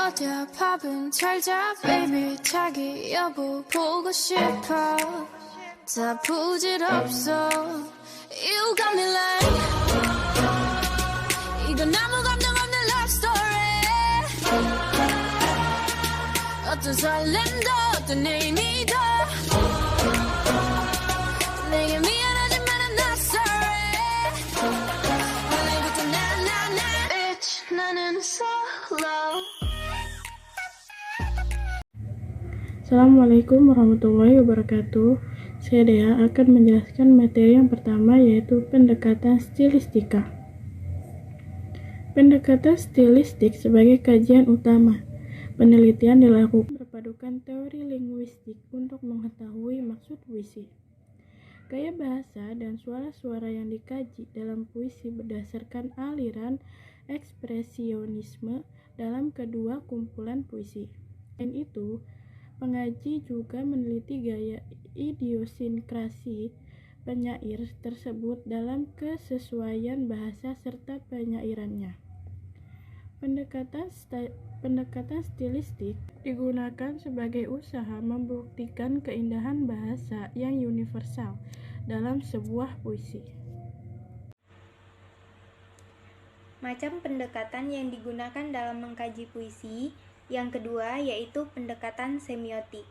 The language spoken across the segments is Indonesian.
어디야 밥은 잘자 baby 자기 여보 보고 싶어 다 부질없어 You got me like 이건 아무 감동 없는 love story 어떤 설렘도 어떤 의미도 내게 미안하지만 I'm not sorry 오늘부터 나 Bitch 나는 solo. Assalamualaikum warahmatullahi wabarakatuh. Saya Dea akan menjelaskan materi yang pertama, yaitu pendekatan stilistika. Pendekatan stilistik sebagai kajian utama. Penelitian dilakukan berpadukan teori linguistik untuk mengetahui maksud puisi. Gaya bahasa dan suara-suara yang dikaji dalam puisi berdasarkan aliran ekspresionisme dalam kedua kumpulan puisi. Selain itu, pengaji juga meneliti gaya idiosinkrasi penyair tersebut dalam kesesuaian bahasa serta penyairannya. Pendekatan stilistik digunakan sebagai usaha membuktikan keindahan bahasa yang universal dalam sebuah puisi. Macam pendekatan yang digunakan dalam mengkaji puisi. Yang kedua yaitu pendekatan semiotik.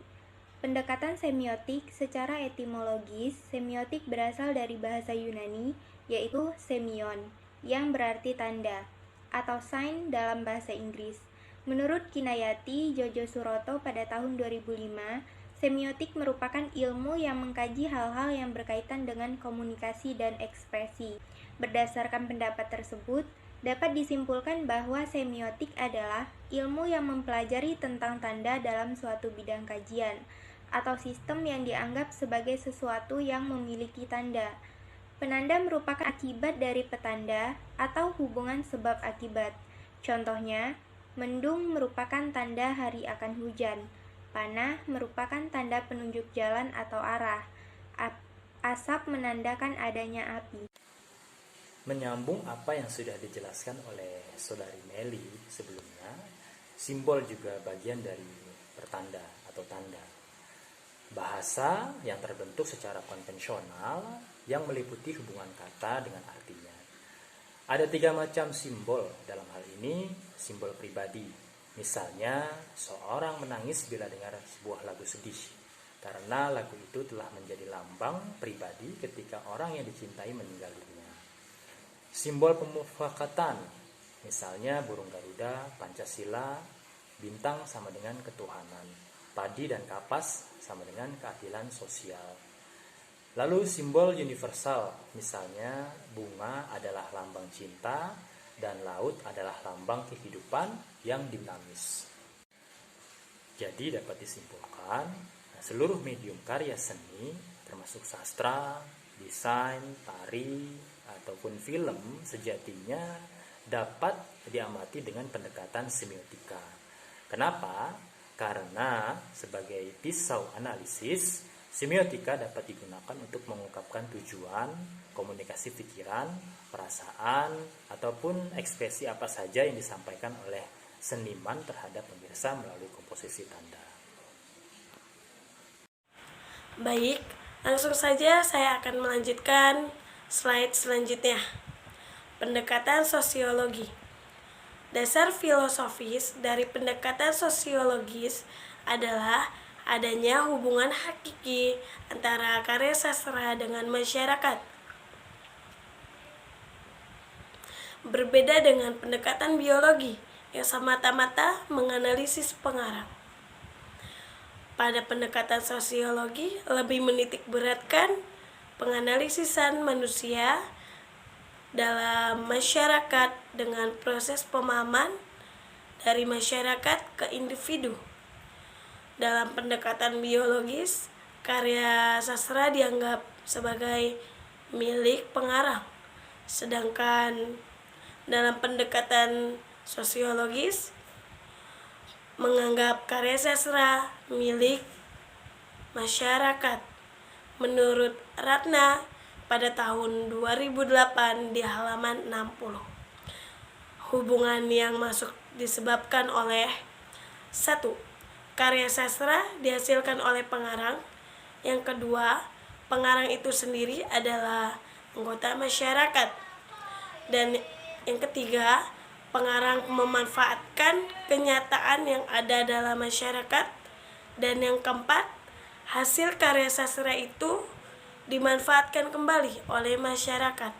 Pendekatan semiotik secara etimologis, semiotik berasal dari bahasa Yunani yaitu semion yang berarti tanda atau sign dalam bahasa Inggris. Menurut Kinayati Jojo Suroto pada tahun 2005, semiotik merupakan ilmu yang mengkaji hal-hal yang berkaitan dengan komunikasi dan ekspresi. Berdasarkan pendapat tersebut, dapat disimpulkan bahwa semiotik adalah ilmu yang mempelajari tentang tanda dalam suatu bidang kajian, atau sistem yang dianggap sebagai sesuatu yang memiliki tanda. Penanda merupakan akibat dari petanda atau hubungan sebab akibat. Contohnya, mendung merupakan tanda hari akan hujan, panah merupakan tanda penunjuk jalan atau arah, asap menandakan adanya api. Menyambung apa yang sudah dijelaskan oleh Saudari Meli sebelumnya, simbol juga bagian dari pertanda atau tanda. Bahasa yang terbentuk secara konvensional yang meliputi hubungan kata dengan artinya. Ada 3 macam simbol dalam hal ini, simbol pribadi. Misalnya, seorang menangis bila dengar sebuah lagu sedih, karena lagu itu telah menjadi lambang pribadi ketika orang yang dicintai meninggal dunia. Simbol pemufakatan, misalnya burung Garuda, Pancasila, bintang sama dengan ketuhanan, padi dan kapas sama dengan keadilan sosial. Lalu simbol universal, misalnya bunga adalah lambang cinta dan laut adalah lambang kehidupan yang dinamis. Jadi dapat disimpulkan, seluruh medium karya seni termasuk sastra, desain, tari, ataupun film sejatinya dapat diamati dengan pendekatan semiotika. Kenapa? Karena sebagai pisau analisis, semiotika dapat digunakan untuk mengungkapkan tujuan, komunikasi pikiran, perasaan, ataupun ekspresi apa saja yang disampaikan oleh seniman terhadap pemirsa melalui komposisi tanda. Baik, langsung saja saya akan melanjutkan slide selanjutnya. Pendekatan sosiologi. Dasar filosofis dari pendekatan sosiologis adalah adanya hubungan hakiki antara karya sastra dengan masyarakat. Berbeda dengan pendekatan biologi yang semata-mata menganalisis pengarang. Pada pendekatan sosiologi lebih menitik beratkan penganalisisan manusia dalam masyarakat dengan proses pemahaman dari masyarakat ke individu. Dalam pendekatan biologis, karya sastra dianggap sebagai milik pengarang. Sedangkan dalam pendekatan sosiologis, menganggap karya sastra milik masyarakat. Menurut Ratna pada tahun 2008 di halaman 60. Hubungan yang masuk disebabkan oleh 1. Karya sastra dihasilkan oleh pengarang. Yang kedua, pengarang itu sendiri adalah anggota masyarakat. Dan yang ketiga, pengarang memanfaatkan kenyataan yang ada dalam masyarakat. Dan yang keempat, hasil karya sastra itu dimanfaatkan kembali oleh masyarakat.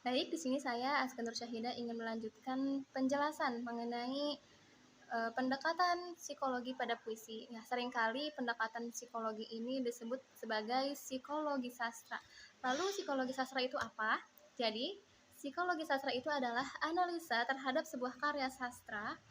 Baik, di sini saya Askan Nur Syahida ingin melanjutkan penjelasan mengenai pendekatan psikologi pada puisi. Ya, seringkali pendekatan psikologi ini disebut sebagai psikologi sastra. Lalu psikologi sastra itu apa? Jadi, psikologi sastra itu adalah analisa terhadap sebuah karya sastra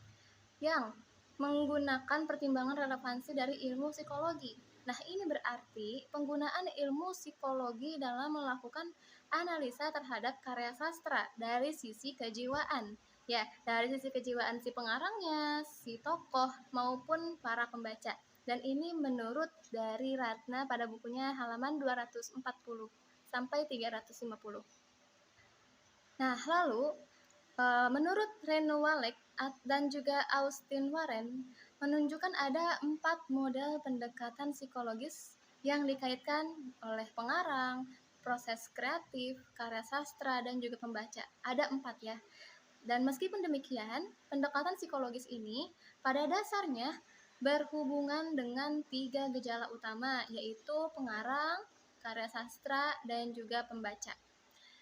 yang menggunakan pertimbangan relevansi dari ilmu psikologi. Nah, ini berarti penggunaan ilmu psikologi dalam melakukan analisa terhadap karya sastra dari sisi kejiwaan. Ya, dari sisi kejiwaan si pengarangnya, si tokoh, maupun para pembaca. Dan ini menurut dari Ratna pada bukunya halaman 240 sampai 350. Nah, lalu menurut Reno Walek dan juga Austin Warren menunjukkan ada 4 model pendekatan psikologis yang dikaitkan oleh pengarang, proses kreatif, karya sastra, dan juga pembaca. Ada 4 ya. Dan meskipun demikian, pendekatan psikologis ini pada dasarnya berhubungan dengan 3 gejala utama, yaitu pengarang, karya sastra, dan juga pembaca.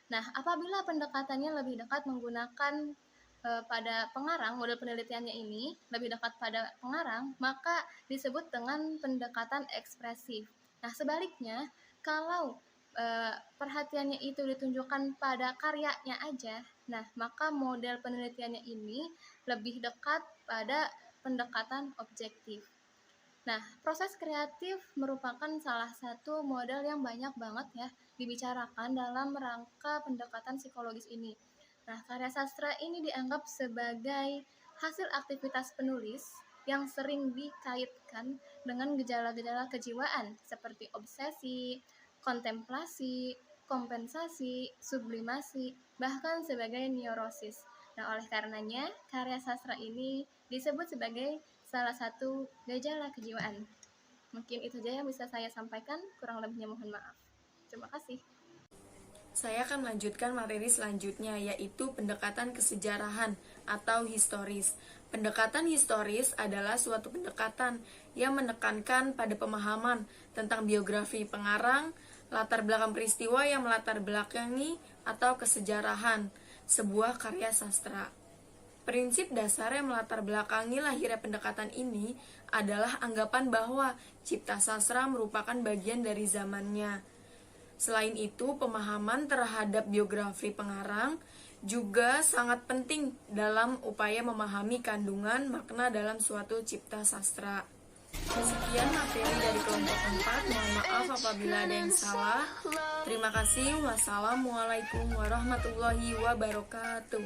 Nah, apabila pendekatannya lebih dekat menggunakan pada pengarang, model penelitiannya ini lebih dekat pada pengarang, maka disebut dengan pendekatan ekspresif. Nah, sebaliknya, kalau perhatiannya itu ditunjukkan pada karyanya aja, nah maka model penelitiannya ini lebih dekat pada pendekatan objektif. Nah, proses kreatif merupakan salah satu model yang banyak banget ya dibicarakan dalam rangka pendekatan psikologis ini. Nah, karya sastra ini dianggap sebagai hasil aktivitas penulis yang sering dikaitkan dengan gejala-gejala kejiwaan seperti obsesi, kontemplasi, kompensasi, sublimasi, bahkan sebagai neurosis. Nah, oleh karenanya, karya sastra ini disebut sebagai salah satu gejala kejiwaan. Mungkin itu saja yang bisa saya sampaikan, kurang lebihnya mohon maaf. Terima kasih. Saya akan melanjutkan materi selanjutnya, yaitu pendekatan kesejarahan atau historis. Pendekatan historis adalah suatu pendekatan yang menekankan pada pemahaman tentang biografi pengarang, latar belakang peristiwa yang melatar belakangi atau kesejarahan sebuah karya sastra. Prinsip dasar yang melatar belakangi lahirnya pendekatan ini adalah anggapan bahwa cipta sastra merupakan bagian dari zamannya. Selain itu, pemahaman terhadap biografi pengarang juga sangat penting dalam upaya memahami kandungan makna dalam suatu cipta sastra. Sekian materi dari kelompok 4. Mohon maaf apabila ada yang salah. Terima kasih. Wassalamualaikum warahmatullahi wabarakatuh.